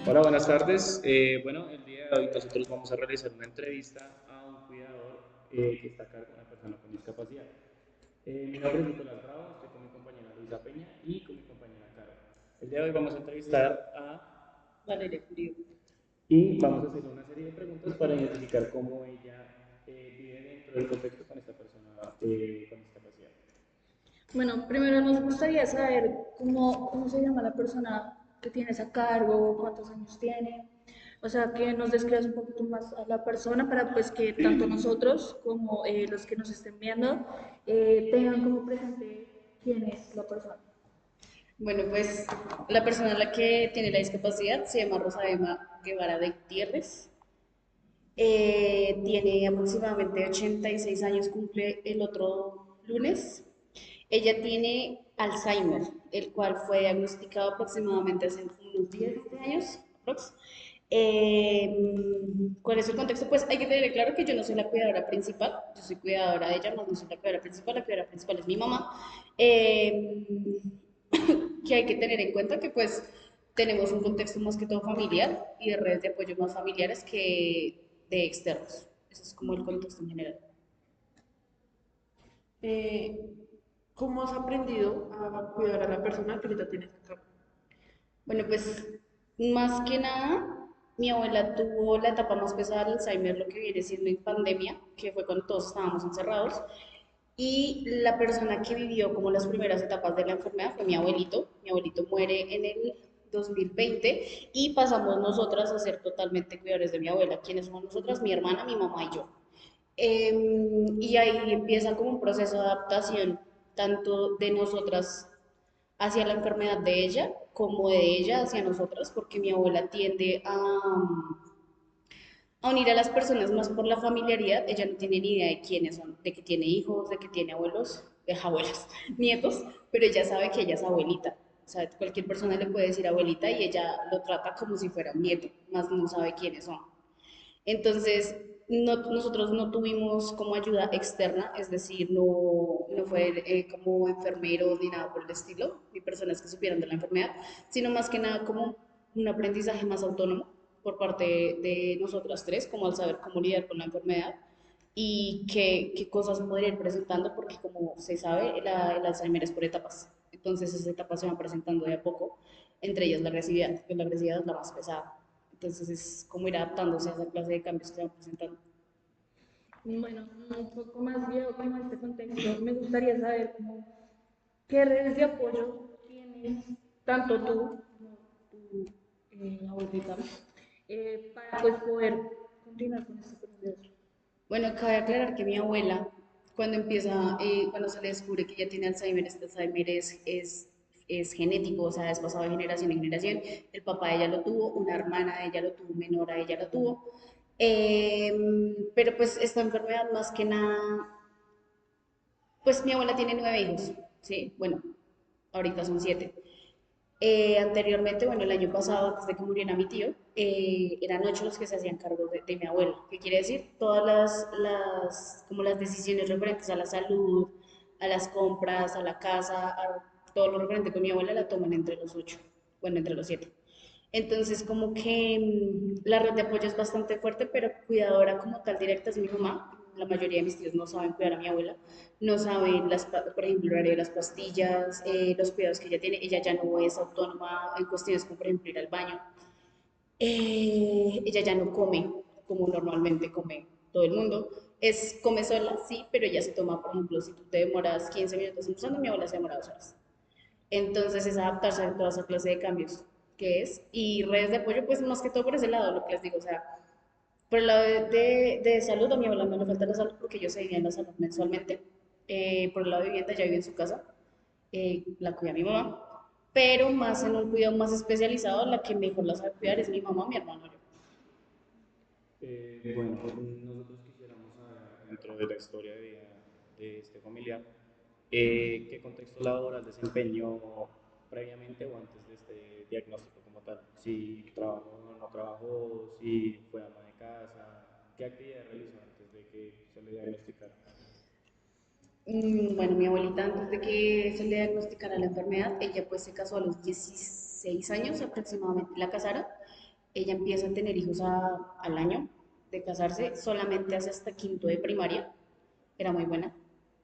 Hola, buenas tardes. Bueno, el día de hoy nosotros vamos a realizar una entrevista a un cuidador que está a cargo de una persona con discapacidad. Mi nombre es Nicolás Bravo, estoy con mi compañera Luisa Peña y con mi compañera Caro. El día de hoy vamos a entrevistar a Valeria Curio y vamos a hacer una serie de preguntas para identificar cómo ella vive dentro del contexto con esta persona con discapacidad. Bueno, primero nos gustaría saber cómo se llama la persona que tienes a cargo, cuántos años tiene, o sea, que nos describas un poquito más a la persona para pues que tanto nosotros como los que nos estén viendo tengan como presente quién es la persona. Bueno, pues la persona a la que tiene la discapacidad se llama Rosa Emma Guevara de Gutiérrez. Tiene aproximadamente 86 años, cumple el otro lunes. Ella tiene Alzheimer, el cual fue diagnosticado aproximadamente hace unos 10 años. Aprox. ¿Cuál es el contexto? Pues hay que tener claro que yo no soy la cuidadora principal, yo soy cuidadora de ella, no soy la cuidadora principal es mi mamá. Eh, que hay que tener en cuenta que pues tenemos un contexto más que todo familiar y de redes de apoyo más familiares que de externos. Eso es como el contexto en general. Eh, ¿Cómo has aprendido a cuidar a la persona que ahorita tienes a cargo? Bueno, pues más que nada, mi abuela tuvo la etapa más pesada del Alzheimer, lo que viene siendo en pandemia, que fue cuando todos estábamos encerrados. Y la persona que vivió como las primeras etapas de la enfermedad fue mi abuelito. Mi abuelito muere en el 2020 y pasamos nosotras a ser totalmente cuidadores de mi abuela. ¿Quiénes somos nosotras? Mi hermana, mi mamá y yo. Y ahí empieza como un proceso de adaptación, tanto de nosotras hacia la enfermedad de ella, como de ella hacia nosotras, porque mi abuela tiende a unir a las personas más por la familiaridad. Ella no tiene ni idea de quiénes son, de que tiene hijos, de que tiene abuelos, de abuelos, nietos, pero ella sabe que ella es abuelita. O sea, cualquier persona le puede decir abuelita y ella lo trata como si fuera un nieto, más no sabe quiénes son. Entonces, nosotros no tuvimos como ayuda externa, es decir, no fue como enfermeros ni nada por el estilo, ni personas que supieran de la enfermedad, sino más que nada como un aprendizaje más autónomo por parte de nosotras tres, como al saber cómo lidiar con la enfermedad y qué cosas poder ir presentando, porque como se sabe, el Alzheimer es por etapas. Entonces, esas etapas se van presentando de a poco, entre ellas la agresividad, que la agresividad es la más pesada. Entonces es como ir adaptándose a esa clase de cambios que se van presentando. Bueno, un poco más viejo como este contexto, me gustaría saber qué redes de apoyo tienes, tanto tú como tu abuelita, para pues poder continuar con este proceso. Bueno, cabe aclarar que mi abuela, cuando se le descubre que ella tiene Alzheimer, este Alzheimer es genético, o sea, es pasado de generación en generación. El papá de ella lo tuvo, una hermana de ella lo tuvo, menor a ella lo tuvo. Pero pues esta enfermedad más que nada, pues mi abuela tiene 9 hijos, ¿sí? Bueno, ahorita son 7. Anteriormente, bueno, el año pasado, antes de que muriera mi tío, eran 8 los que se hacían cargo de mi abuela. ¿Qué quiere decir? Todas como las decisiones referentes a la salud, a las compras, a la casa, a todo lo referente con mi abuela la toman entre los 8, bueno, entre los 7. Entonces, como que la red de apoyo es bastante fuerte, pero cuidadora como tal directa es mi mamá. La mayoría de mis tíos no saben cuidar a mi abuela, no saben, por ejemplo, el horario de las pastillas, los cuidados que ella tiene. Ella ya no es autónoma en cuestiones como, por ejemplo, ir al baño. Ella ya no come como normalmente come todo el mundo. Come sola, sí, pero ella se toma, por ejemplo, si tú te demoras 15 minutos usando, mi abuela se demora 2 horas. Entonces es adaptarse a toda esa clase de cambios que es. Y redes de apoyo, pues más que todo por ese lado, lo que les digo, o sea, por el lado de salud, a mi abuela no le falta la salud porque yo se vivía en la salud mensualmente. Por el lado de vivienda, ya vive en su casa, la cuida mi mamá. Pero más en un cuidado más especializado, la que mejor la sabe cuidar es mi mamá, mi hermano y yo. Bueno, nosotros quisiéramos saber dentro de la historia de vida de este familiar, qué contexto laboral desempeñó previamente o antes de este diagnóstico como tal. Si trabajó o no trabajó, si fue ama de casa, qué actividad realizó antes de que se le diagnosticara. Bueno, mi abuelita antes de que se le diagnosticara la enfermedad, ella pues se casó a los 16 años aproximadamente, la casaron. Ella empieza a tener hijos al año de casarse, solamente hace hasta quinto de primaria, era muy buena.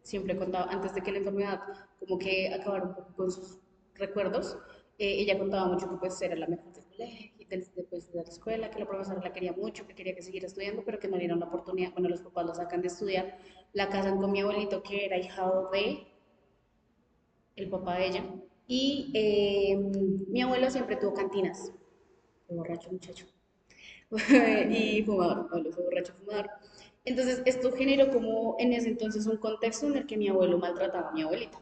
Siempre contaba, antes de que la enfermedad como que acabara un poco con sus recuerdos, ella contaba mucho que pues era la mejor del colegio, después de la escuela, que la profesora la quería mucho, que quería que siguiera estudiando, pero que no le dieron la oportunidad. Bueno, los papás la sacan de estudiar, la casan con mi abuelito, que era hijado de el papá de ella, y mi abuelo siempre tuvo cantinas, fue borracho muchacho, y fumador, Pablo fue borracho fumador. Entonces, esto generó como en ese entonces un contexto en el que mi abuelo maltrataba a mi abuelita.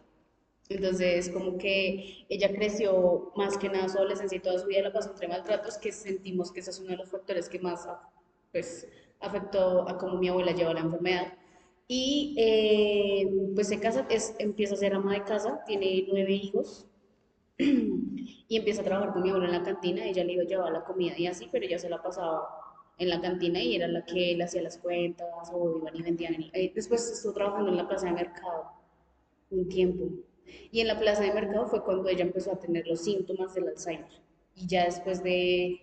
Entonces, como que ella creció más que nada su adolescencia y toda su vida la pasó entre maltratos, que sentimos que ese es uno de los factores que más pues, afectó a cómo mi abuela lleva la enfermedad. Y pues se casa, empieza a ser ama de casa, tiene 9 hijos y empieza a trabajar con mi abuela en la cantina. Ella le iba a llevar la comida y así, pero ella se la pasaba en la cantina y era la que le hacía las cuentas o iban y vendían. Después estuvo trabajando en la plaza de mercado un tiempo. Y en la plaza de mercado fue cuando ella empezó a tener los síntomas del Alzheimer. Y ya después de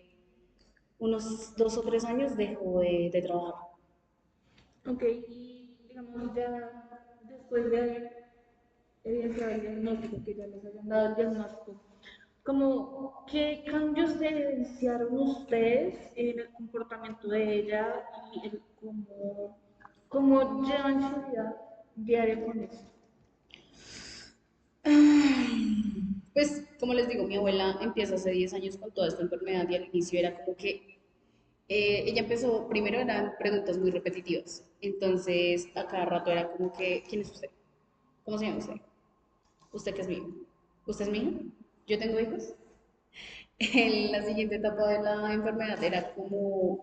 unos 2 o 3 años dejó de trabajar. Ok, y digamos ya después de haber evidenciado el diagnóstico, que ya les hayan dado el diagnóstico, como, ¿qué cambios evidenciaron ustedes en el comportamiento de ella y el cómo llevan su vida diaria con esto? Pues, como les digo, mi abuela empieza hace 10 años con toda esta enfermedad y al inicio era como que ella empezó, primero eran preguntas muy repetitivas. Entonces, a cada rato era como que, ¿quién es usted? ¿Cómo se llama usted? ¿Usted qué es mi hijo? ¿Usted es mi hija? ¿Yo tengo hijos? En la siguiente etapa de la enfermedad era como,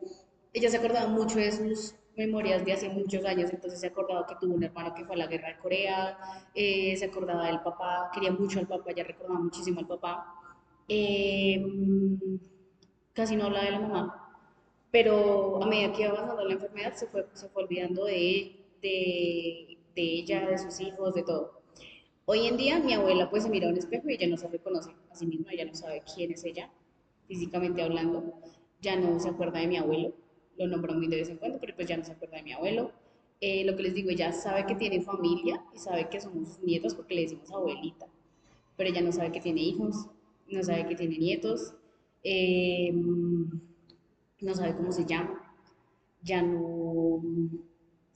ella se acordaba mucho de sus memorias de hace muchos años, entonces se acordaba que tuvo un hermano que fue a la guerra de Corea, se acordaba del papá, quería mucho al papá, ella recordaba muchísimo al papá, eh, casi no hablaba de la mamá, pero a medida que iba avanzando la enfermedad se fue olvidando de ella, de sus hijos, de todo. Hoy en día mi abuela pues se mira a un espejo y ella no se reconoce a sí misma, ella no sabe quién es ella, físicamente hablando, ya no se acuerda de mi abuelo, lo nombra muy de vez en cuando, pero pues ya no se acuerda de mi abuelo. Lo que les digo, ella sabe que tiene familia y sabe que somos sus nietos porque le decimos abuelita, pero ella no sabe que tiene hijos, no sabe que tiene nietos, eh, no sabe cómo se llama, ya no,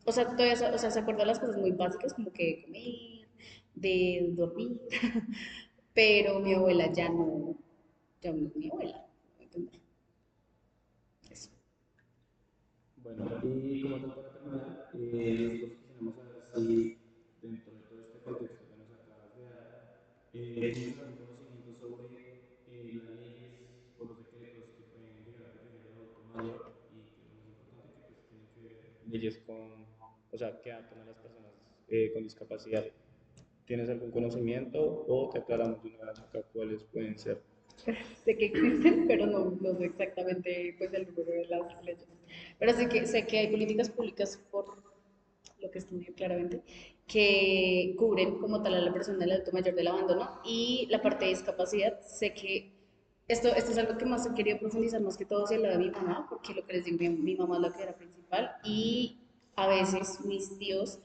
o sea, todavía, o sea, se acuerda de las cosas muy básicas como que de comer, de dormir, pero mi abuela ya no es mi abuela. ¿Me entiendes? Eso. Bueno, y como tal para terminar, nosotros quisiéramos saber si dentro de todo este contexto que nos acabas de dar, tienes algún conocimiento sobre las leyes por los decretos que pueden llegar a proteger al adulto mayor y que es lo más importante, que pues tienen que ver leyes con, o sea, que atan a las personas con discapacidad. ¿Tienes algún conocimiento o te aclaramos de una vez acá cuáles pueden ser? Sé que existen, pero no sé exactamente pues, el número de las leyes. Pero sé que hay políticas públicas, por lo que estudio claramente, que cubren como tal a la persona del adulto mayor del abandono y la parte de discapacidad. Sé que esto es algo que más he querido profundizar más que todo hacia el lado de mi mamá, porque lo que les digo, mi mamá es la que era principal y a veces mis tíos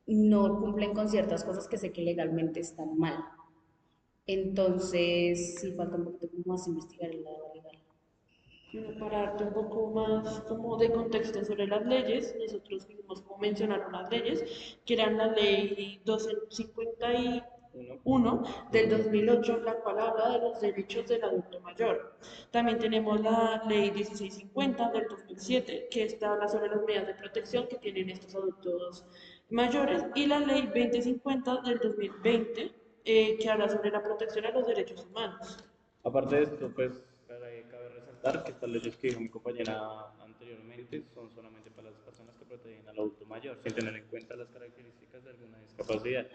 no cumplen con ciertas cosas que sé que legalmente están mal. Entonces, sí falta un poquito como más investigar el lado legal. Bueno, para darte un poco más como de contexto sobre las leyes, nosotros quisimos como mencionar unas leyes, que eran la ley 251 Uno. del 2008, la cual habla de los derechos del adulto mayor. También tenemos la ley 1650 del 2007, que esta habla sobre las medidas de protección que tienen estos adultos mayores, y la ley 2050 del 2020, que habla sobre la protección a los derechos humanos. Aparte de esto, pues cabe resaltar que estas leyes que dijo mi compañera anteriormente son solamente para las personas que protegen al adulto mayor, sin tener en cuenta las características de alguna discapacidad.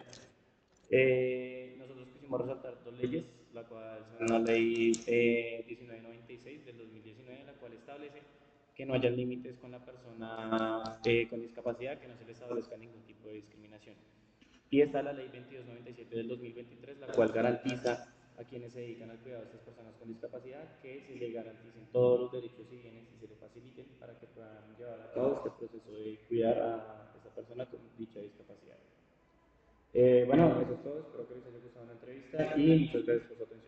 Nosotros quisimos resaltar dos leyes, la cual es una ley 1996 del 2019, la cual establece que no haya límites con la persona con discapacidad, que no se le establezca ningún tipo de discriminación. Y está la ley 2297 del 2023, la cual garantiza a quienes se dedican al cuidado de estas personas con discapacidad, que se les garanticen todos los derechos y bienes y se les faciliten para que puedan llevar a cabo este proceso de cuidar a esta persona con dicha discapacidad. Bueno, eso es todo, espero que les haya gustado la entrevista y muchas gracias por su atención.